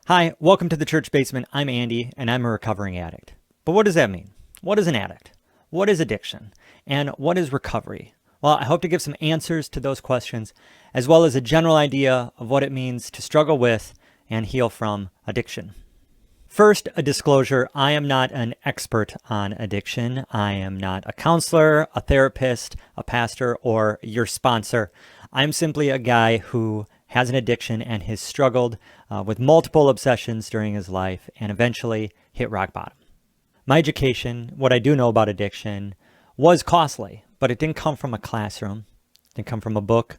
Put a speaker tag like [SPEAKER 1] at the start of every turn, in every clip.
[SPEAKER 1] Hi, welcome to the church basement. I'm Andy, and I'm a recovering addict. But what does that mean? What is an addict? What is addiction? And what is recovery? Well, I hope to give some answers to those questions, as well as a general idea of what it means to struggle with and heal from addiction. First, a disclosure, I am not an expert on addiction. I am not a counselor, a therapist, a pastor, or your sponsor. I'm simply a guy who has an addiction and has struggled with multiple obsessions during his life and eventually hit rock bottom. My education, what I do know about addiction, was costly, but it didn't come from a classroom. It didn't come from a book,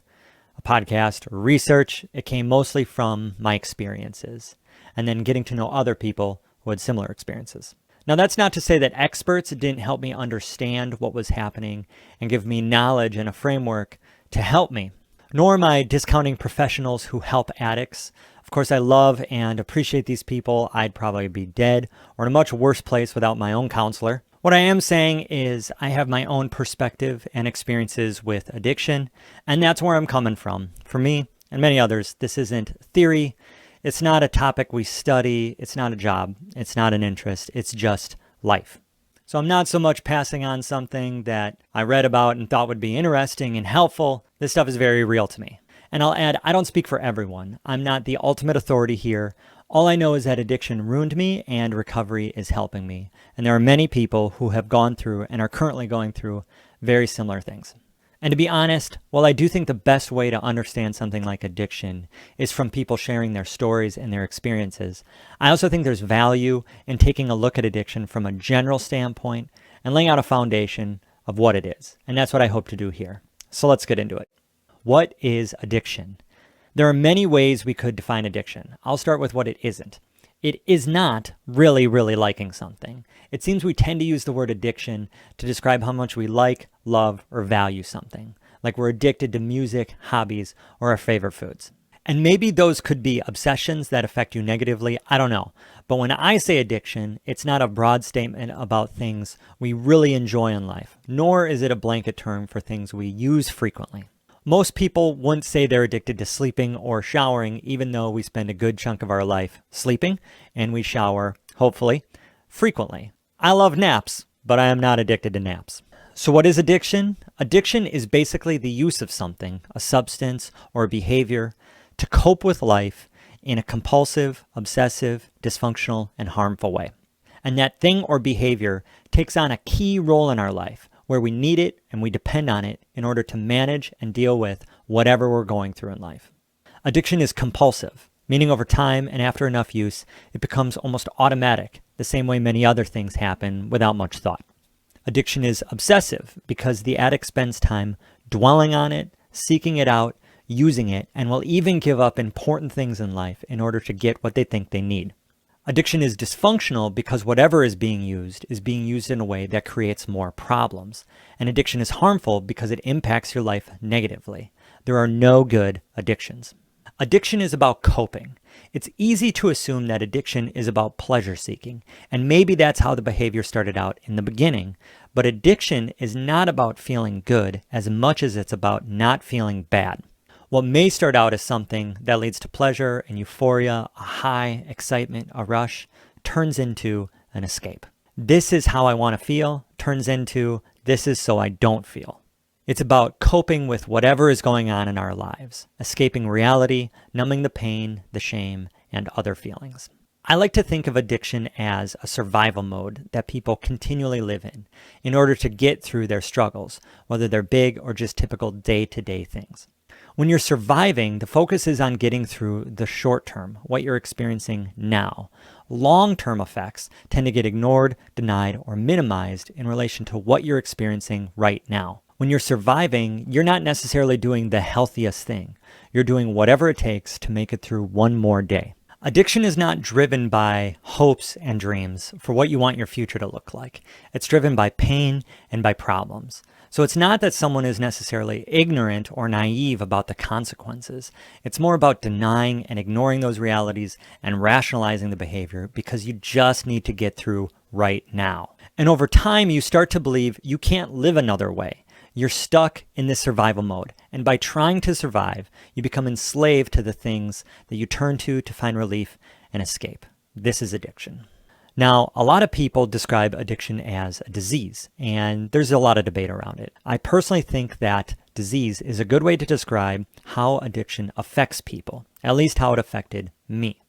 [SPEAKER 1] a podcast, or research. It came mostly from my experiences and then getting to know other people who had similar experiences. Now, that's not to say that experts didn't help me understand what was happening and give me knowledge and a framework to help me, nor am I discounting professionals who help addicts. Of course, I love and appreciate these people. I'd probably be dead or in a much worse place without my own counselor. What I am saying is I have my own perspective and experiences with addiction, and that's where I'm coming from. For me and many others, this isn't theory. It's not a topic we study. It's not a job. It's not an interest. It's just life. So I'm not so much passing on something that I read about and thought would be interesting and helpful. This stuff is very real to me. And I'll add, I don't speak for everyone. I'm not the ultimate authority here. All I know is that addiction ruined me and recovery is helping me. And there are many people who have gone through and are currently going through very similar things. And to be honest, while I do think the best way to understand something like addiction is from people sharing their stories and their experiences, I also think there's value in taking a look at addiction from a general standpoint and laying out a foundation of what it is. And that's what I hope to do here. So let's get into it. What is addiction? There are many ways we could define addiction. I'll start with what it isn't. It is not really liking something. It seems we tend to use the word addiction to describe how much we like, love, or value something. Like we're addicted to music, hobbies, or our favorite foods. And maybe those could be obsessions that affect you negatively. I don't know. But when I say addiction, it's not a broad statement about things we really enjoy in life, nor is it a blanket term for things we use frequently. Most people wouldn't say they're addicted to sleeping or showering, even though we spend a good chunk of our life sleeping and we shower, hopefully, frequently. I love naps, but I am not addicted to naps. So what is addiction? Addiction is basically the use of something, a substance or a behavior, to cope with life in a compulsive, obsessive, dysfunctional, and harmful way. And that thing or behavior takes on a key role in our life, where we need it and we depend on it in order to manage and deal with whatever we're going through in life. Addiction is compulsive, meaning over time and after enough use, it becomes almost automatic, the same way many other things happen without much thought. Addiction is obsessive because the addict spends time dwelling on it, seeking it out, using it, and will even give up important things in life in order to get what they think they need. Addiction is dysfunctional because whatever is being used in a way that creates more problems. And addiction is harmful because it impacts your life negatively. There are no good addictions. Addiction is about coping. It's easy to assume that addiction is about pleasure seeking, and maybe that's how the behavior started out in the beginning. But addiction is not about feeling good as much as it's about not feeling bad. What may start out as something that leads to pleasure and euphoria, a high, excitement, a rush, turns into an escape. This is how I want to feel, turns into this is so I don't feel. It's about coping with whatever is going on in our lives, escaping reality, numbing the pain, the shame, and other feelings. I like to think of addiction as a survival mode that people continually live in order to get through their struggles, whether they're big or just typical day-to-day things. When you're surviving, the focus is on getting through the short term, what you're experiencing now. Long-term effects tend to get ignored, denied, or minimized in relation to what you're experiencing right now. When you're surviving, you're not necessarily doing the healthiest thing. You're doing whatever it takes to make it through one more day. Addiction is not driven by hopes and dreams for what you want your future to look like. It's driven by pain and by problems. So it's not that someone is necessarily ignorant or naive about the consequences. It's more about denying and ignoring those realities and rationalizing the behavior because you just need to get through right now. And over time, you start to believe you can't live another way. You're stuck in this survival mode. And by trying to survive, you become enslaved to the things that you turn to find relief and escape. This is addiction. Now, a lot of people describe addiction as a disease, and there's a lot of debate around it. I personally think that disease is a good way to describe how addiction affects people, at least how it affected me.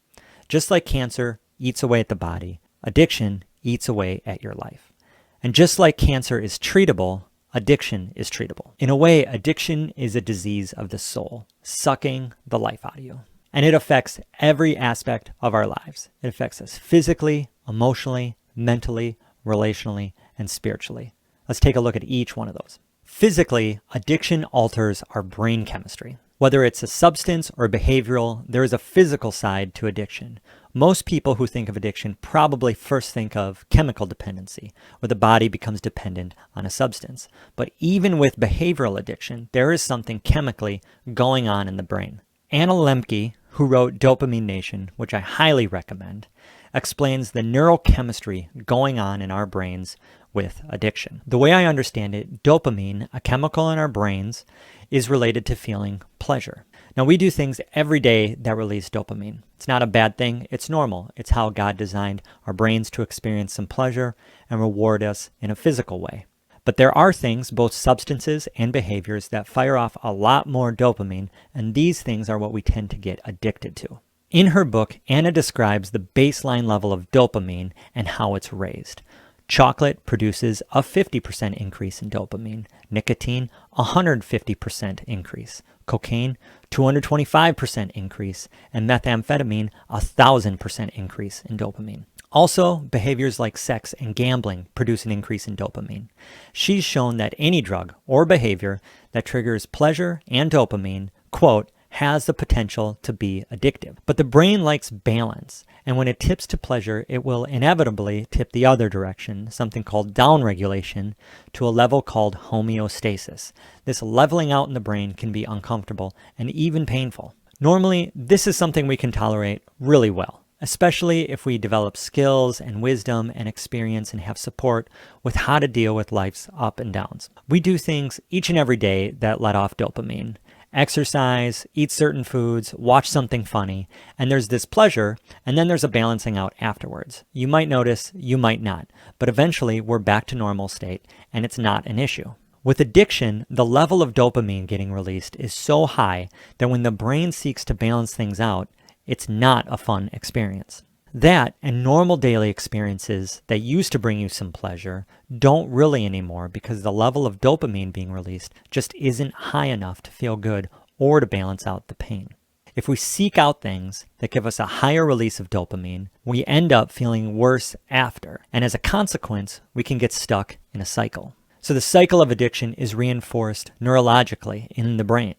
[SPEAKER 1] Just like cancer eats away at the body, addiction eats away at your life. And just like cancer is treatable, addiction is treatable. In a way, addiction is a disease of the soul, sucking the life out of you. And it affects every aspect of our lives. It affects us physically, emotionally, mentally, relationally, and spiritually. Let's take a look at each one of those. Physically, addiction alters our brain chemistry. Whether it's a substance or behavioral, there is a physical side to addiction. Most people who think of addiction probably first think of chemical dependency, where the body becomes dependent on a substance. But even with behavioral addiction, there is something chemically going on in the brain. Anna Lemke, who wrote Dopamine Nation, which I highly recommend, explains the neurochemistry going on in our brains with addiction. The way I understand it, dopamine, a chemical in our brains, is related to feeling pleasure. Now, we do things every day that release dopamine. It's not a bad thing. It's normal. It's how God designed our brains to experience some pleasure and reward us in a physical way. But there are things, both substances and behaviors, that fire off a lot more dopamine, and these things are what we tend to get addicted to. In her book, Anna describes the baseline level of dopamine and how it's raised. Chocolate produces a 50% increase in dopamine. Nicotine, 150% increase. Cocaine, 225% increase. And methamphetamine, 1,000% increase in dopamine. Also, behaviors like sex and gambling produce an increase in dopamine. She's shown that any drug or behavior that triggers pleasure and dopamine, quote, has the potential to be addictive. But the brain likes balance, and when it tips to pleasure, it will inevitably tip the other direction, something called downregulation, to a level called homeostasis. This leveling out in the brain can be uncomfortable and even painful. Normally, this is something we can tolerate really well, especially if we develop skills and wisdom and experience and have support with how to deal with life's up and downs. We do things each and every day that let off dopamine. Exercise, eat certain foods, watch something funny, and there's this pleasure, and then there's a balancing out afterwards. You might notice, you might not, but eventually we're back to normal state, and it's not an issue. With addiction, the level of dopamine getting released is so high that when the brain seeks to balance things out, it's not a fun experience. That and normal daily experiences that used to bring you some pleasure don't really anymore because the level of dopamine being released just isn't high enough to feel good or to balance out the pain. If we seek out things that give us a higher release of dopamine, we end up feeling worse after, and as a consequence, we can get stuck in a cycle. So the cycle of addiction is reinforced neurologically in the brain.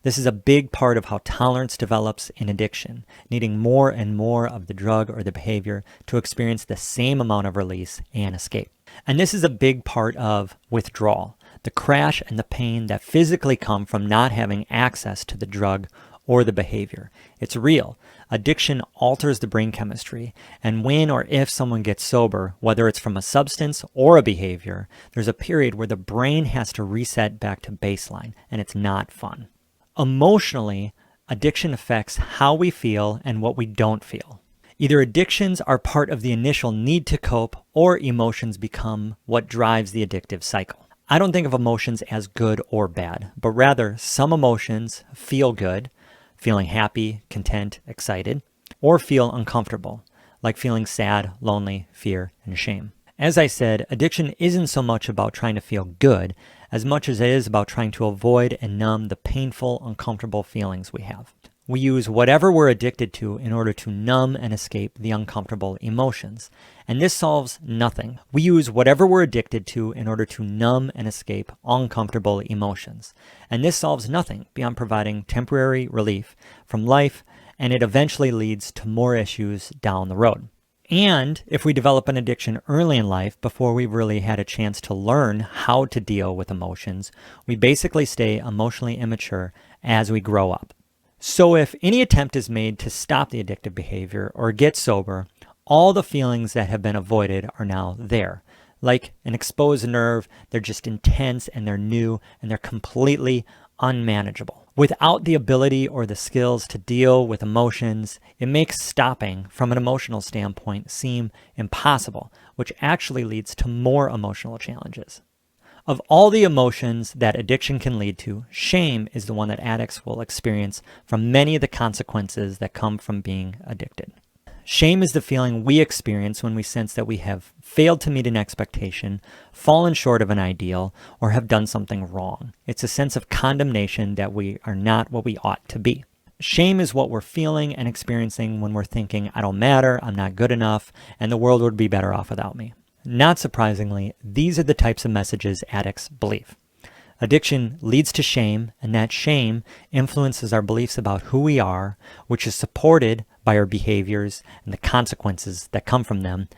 [SPEAKER 1] This is a big part of how tolerance develops in addiction, needing more and more of the drug or the behavior to experience the same amount of release and escape. And this is a big part of withdrawal, the crash and the pain that physically come from not having access to the drug or the behavior. It's real. Addiction alters the brain chemistry, and when or if someone gets sober, whether it's from a substance or a behavior, there's a period where the brain has to reset back to baseline, and it's not fun. Emotionally, addiction affects how we feel and what we don't feel. Either addictions are part of the initial need to cope, or emotions become what drives the addictive cycle. I don't think of emotions as good or bad, but rather some emotions feel good, feeling happy, content, excited, or feel uncomfortable, like feeling sad, lonely, fear, and shame. As I said, addiction isn't so much about trying to feel good as much as it is about trying to avoid and numb the painful, uncomfortable feelings we have. We use whatever we're addicted to in order to numb and escape the uncomfortable emotions. And this solves nothing. We use whatever we're addicted to in order to numb and escape uncomfortable emotions. And this solves nothing beyond providing temporary relief from life, and it eventually leads to more issues down the road. And if we develop an addiction early in life, before we've really had a chance to learn how to deal with emotions, we basically stay emotionally immature as we grow up. So if any attempt is made to stop the addictive behavior or get sober, all the feelings that have been avoided are now there. Like an exposed nerve, they're just intense and they're new and they're completely unmanageable. Without the ability or the skills to deal with emotions, it makes stopping from an emotional standpoint seem impossible, which actually leads to more emotional challenges. Of all the emotions that addiction can lead to, shame is the one that addicts will experience from many of the consequences that come from being addicted. Shame is the feeling we experience when we sense that we have failed to meet an expectation, fallen short of an ideal, or have done something wrong. It's a sense of condemnation that we are not what we ought to be. Shame is what we're feeling and experiencing when we're thinking, I don't matter, I'm not good enough, and the world would be better off without me. Not surprisingly, these are the types of messages addicts believe. Addiction leads to shame, and that shame influences our beliefs about who we are, which is supported by our behaviors and the consequences that come from them,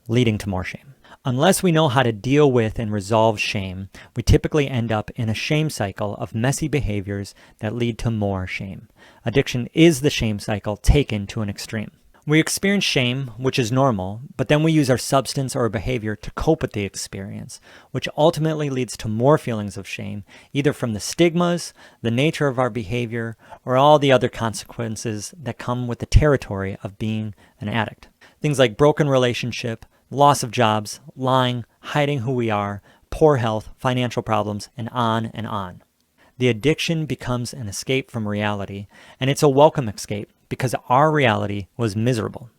[SPEAKER 1] leading to more shame. Unless we know how to deal with and resolve shame, we typically end up in a shame cycle of messy behaviors that lead to more shame. Addiction is the shame cycle taken to an extreme. We experience shame, which is normal, but then we use our substance or behavior to cope with the experience, which ultimately leads to more feelings of shame, either from the stigmas, the nature of our behavior, or all the other consequences that come with the territory of being an addict. Things like broken relationship, loss of jobs, lying, hiding who we are, poor health, financial problems, and on and on. The addiction becomes an escape from reality, and it's a welcome escape because our reality was miserable.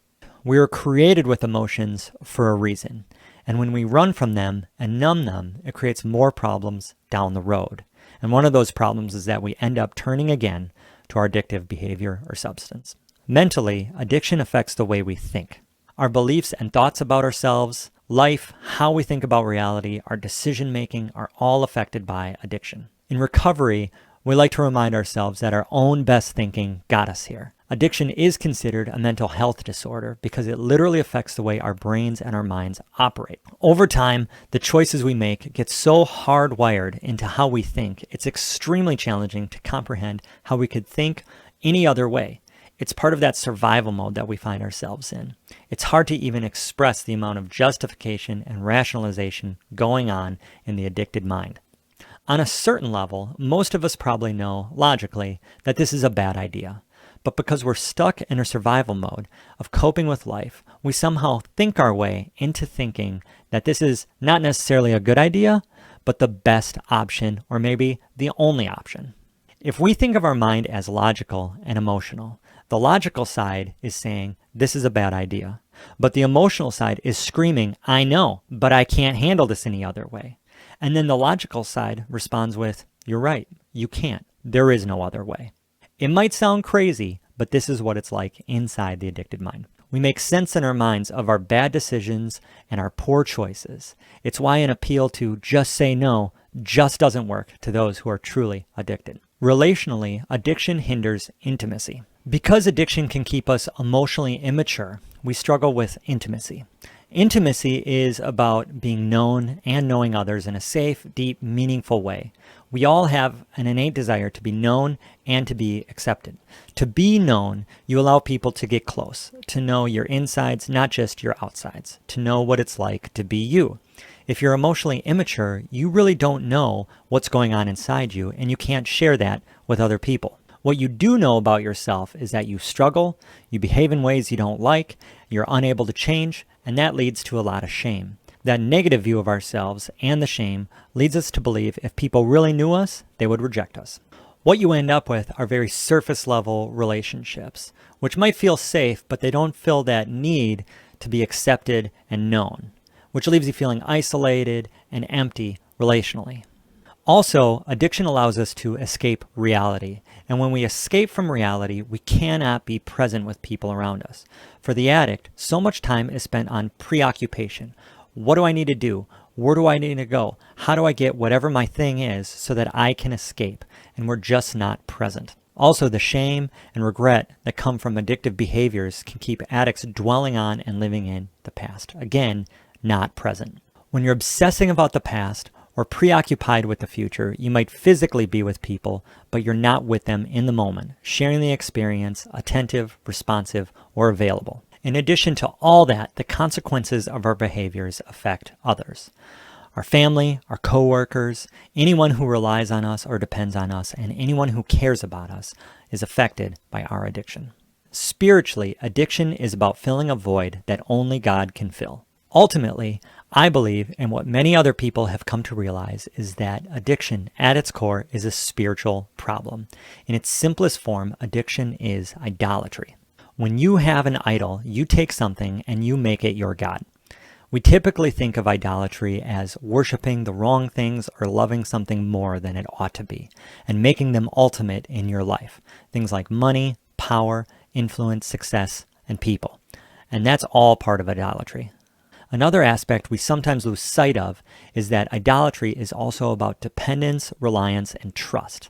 [SPEAKER 1] We were created with emotions for a reason, and when we run from them and numb them, it creates more problems down the road. And one of those problems is that we end up turning again to our addictive behavior or substance. Mentally, addiction affects the way we think. Our beliefs and thoughts about ourselves, life, how we think about reality, our decision-making are all affected by addiction. In recovery, we like to remind ourselves that our own best thinking got us here. Addiction is considered a mental health disorder because it literally affects the way our brains and our minds operate. Over time, the choices we make get so hardwired into how we think, it's extremely challenging to comprehend how we could think any other way. It's part of that survival mode that we find ourselves in. It's hard to even express the amount of justification and rationalization going on in the addicted mind. On a certain level, most of us probably know, logically, that this is a bad idea. But because we're stuck in a survival mode of coping with life, we somehow think our way into thinking that this is not necessarily a good idea, but the best option, or maybe the only option. If we think of our mind as logical and emotional, the logical side is saying, this is a bad idea. But the emotional side is screaming, I know, but I can't handle this any other way. And then the logical side responds with, you're right, you can't. There is no other way. It might sound crazy, but this is what it's like inside the addicted mind. We make sense in our minds of our bad decisions and our poor choices. It's why an appeal to just say no just doesn't work to those who are truly addicted. Relationally, addiction hinders intimacy. Because addiction can keep us emotionally immature, we struggle with intimacy. Intimacy is about being known and knowing others in a safe, deep, meaningful way. We all have an innate desire to be known and to be accepted. To be known, you allow people to get close, to know your insides, not just your outsides, to know what it's like to be you. If you're emotionally immature, you really don't know what's going on inside you, and you can't share that with other people. What you do know about yourself is that you struggle, you behave in ways you don't like, you're unable to change, and that leads to a lot of shame. That negative view of ourselves and the shame leads us to believe if people really knew us, they would reject us. What you end up with are very surface level relationships, which might feel safe, but they don't fill that need to be accepted and known, which leaves you feeling isolated and empty relationally. Also, addiction allows us to escape reality. And when we escape from reality, we cannot be present with people around us. For the addict, so much time is spent on preoccupation. What do I need to do? Where do I need to go? How do I get whatever my thing is so that I can escape? And we're just not present. Also, the shame and regret that come from addictive behaviors can keep addicts dwelling on and living in the past. Again, not present. When you're obsessing about the past, or preoccupied with the future, you might physically be with people, but you're not with them in the moment, sharing the experience, attentive, responsive, or available. In addition to all that, the consequences of our behaviors affect others. Our family, our coworkers, anyone who relies on us or depends on us, and anyone who cares about us is affected by our addiction. Spiritually, addiction is about filling a void that only God can fill. Ultimately, I believe, and what many other people have come to realize, is that addiction at its core is a spiritual problem. In its simplest form, addiction is idolatry. When you have an idol, you take something and you make it your God. We typically think of idolatry as worshiping the wrong things or loving something more than it ought to be, and making them ultimate in your life. Things like money, power, influence, success, and people. And that's all part of idolatry. Another aspect we sometimes lose sight of is that idolatry is also about dependence, reliance, and trust.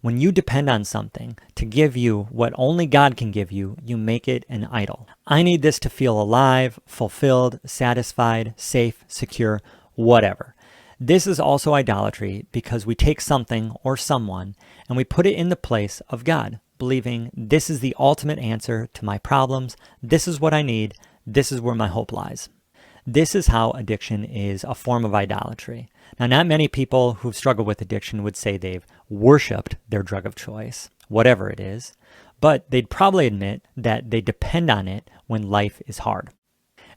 [SPEAKER 1] When you depend on something to give you what only God can give you, you make it an idol. I need this to feel alive, fulfilled, satisfied, safe, secure, whatever. This is also idolatry because we take something or someone and we put it in the place of God, believing this is the ultimate answer to my problems, this is what I need, this is where my hope lies. This is how addiction is a form of idolatry. Now, not many people who've struggled with addiction would say they've worshipped their drug of choice, whatever it is, but they'd probably admit that they depend on it when life is hard.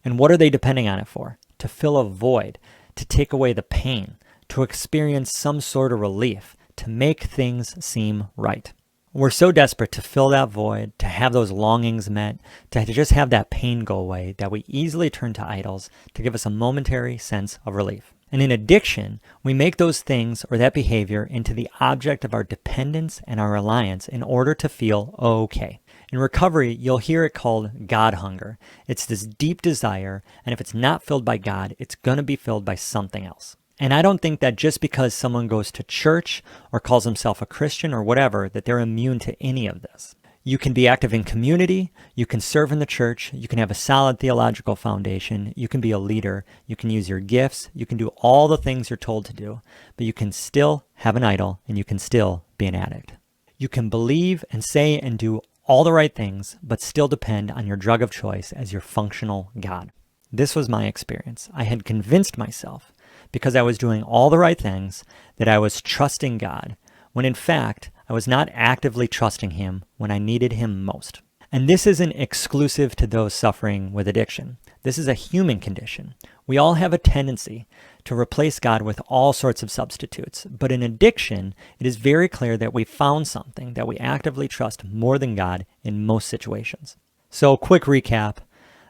[SPEAKER 1] And what are they depending on it for? To fill a void, to take away the pain, to experience some sort of relief, to make things seem right. We're so desperate to fill that void, to have those longings met, to just have that pain go away, that we easily turn to idols to give us a momentary sense of relief. And in addiction, we make those things or that behavior into the object of our dependence and our reliance in order to feel okay. In recovery, you'll hear it called God hunger. It's this deep desire, and if it's not filled by God, it's going to be filled by something else. And I don't think that just because someone goes to church or calls himself a Christian or whatever, that they're immune to any of this. You can be active in community, you can serve in the church, you can have a solid theological foundation, you can be a leader, you can use your gifts, you can do all the things you're told to do, but you can still have an idol and you can still be an addict. You can believe and say and do all the right things, but still depend on your drug of choice as your functional God. This was my experience. I had convinced myself, because I was doing all the right things, that I was trusting God, when in fact, I was not actively trusting Him when I needed Him most. And this isn't exclusive to those suffering with addiction. This is a human condition. We all have a tendency to replace God with all sorts of substitutes. But in addiction, it is very clear that we found something that we actively trust more than God in most situations. So, quick recap.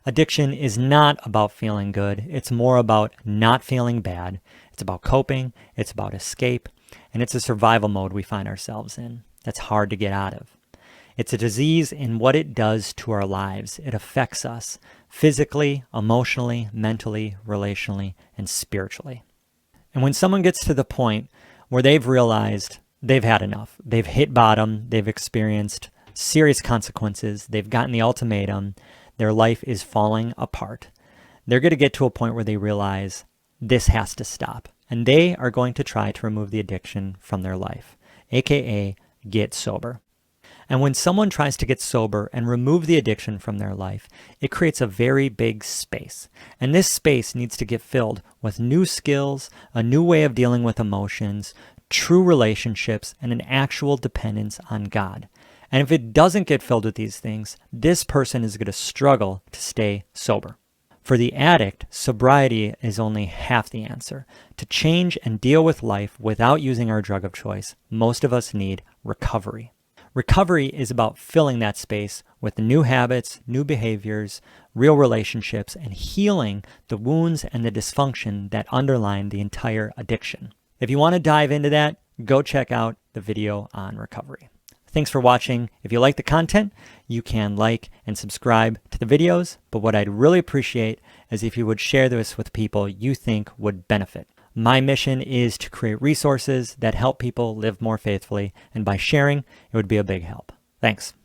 [SPEAKER 1] Addiction is not about feeling good. It's more about not feeling bad. It's about coping. It's about escape. And it's a survival mode we find ourselves in that's hard to get out of. It's a disease in what it does to our lives. It affects us physically, emotionally, mentally, relationally, and spiritually. And when someone gets to the point where they've realized they've had enough, they've hit bottom, they've experienced serious consequences, they've gotten the ultimatum, their life is falling apart, they're going to get to a point where they realize this has to stop. And they are going to try to remove the addiction from their life, aka get sober. And when someone tries to get sober and remove the addiction from their life, it creates a very big space. And this space needs to get filled with new skills, a new way of dealing with emotions, true relationships, and an actual dependence on God. And if it doesn't get filled with these things, this person is going to struggle to stay sober. For the addict, sobriety is only half the answer. To change and deal with life without using our drug of choice, most of us need recovery. Recovery is about filling that space with new habits, new behaviors, real relationships, and healing the wounds and the dysfunction that underline the entire addiction. If you want to dive into that, go check out the video on recovery. Thanks for watching. If you like the content, you can like and subscribe to the videos, but what I'd really appreciate is if you would share this with people you think would benefit. My mission is to create resources that help people live more faithfully, and by sharing, it would be a big help. Thanks.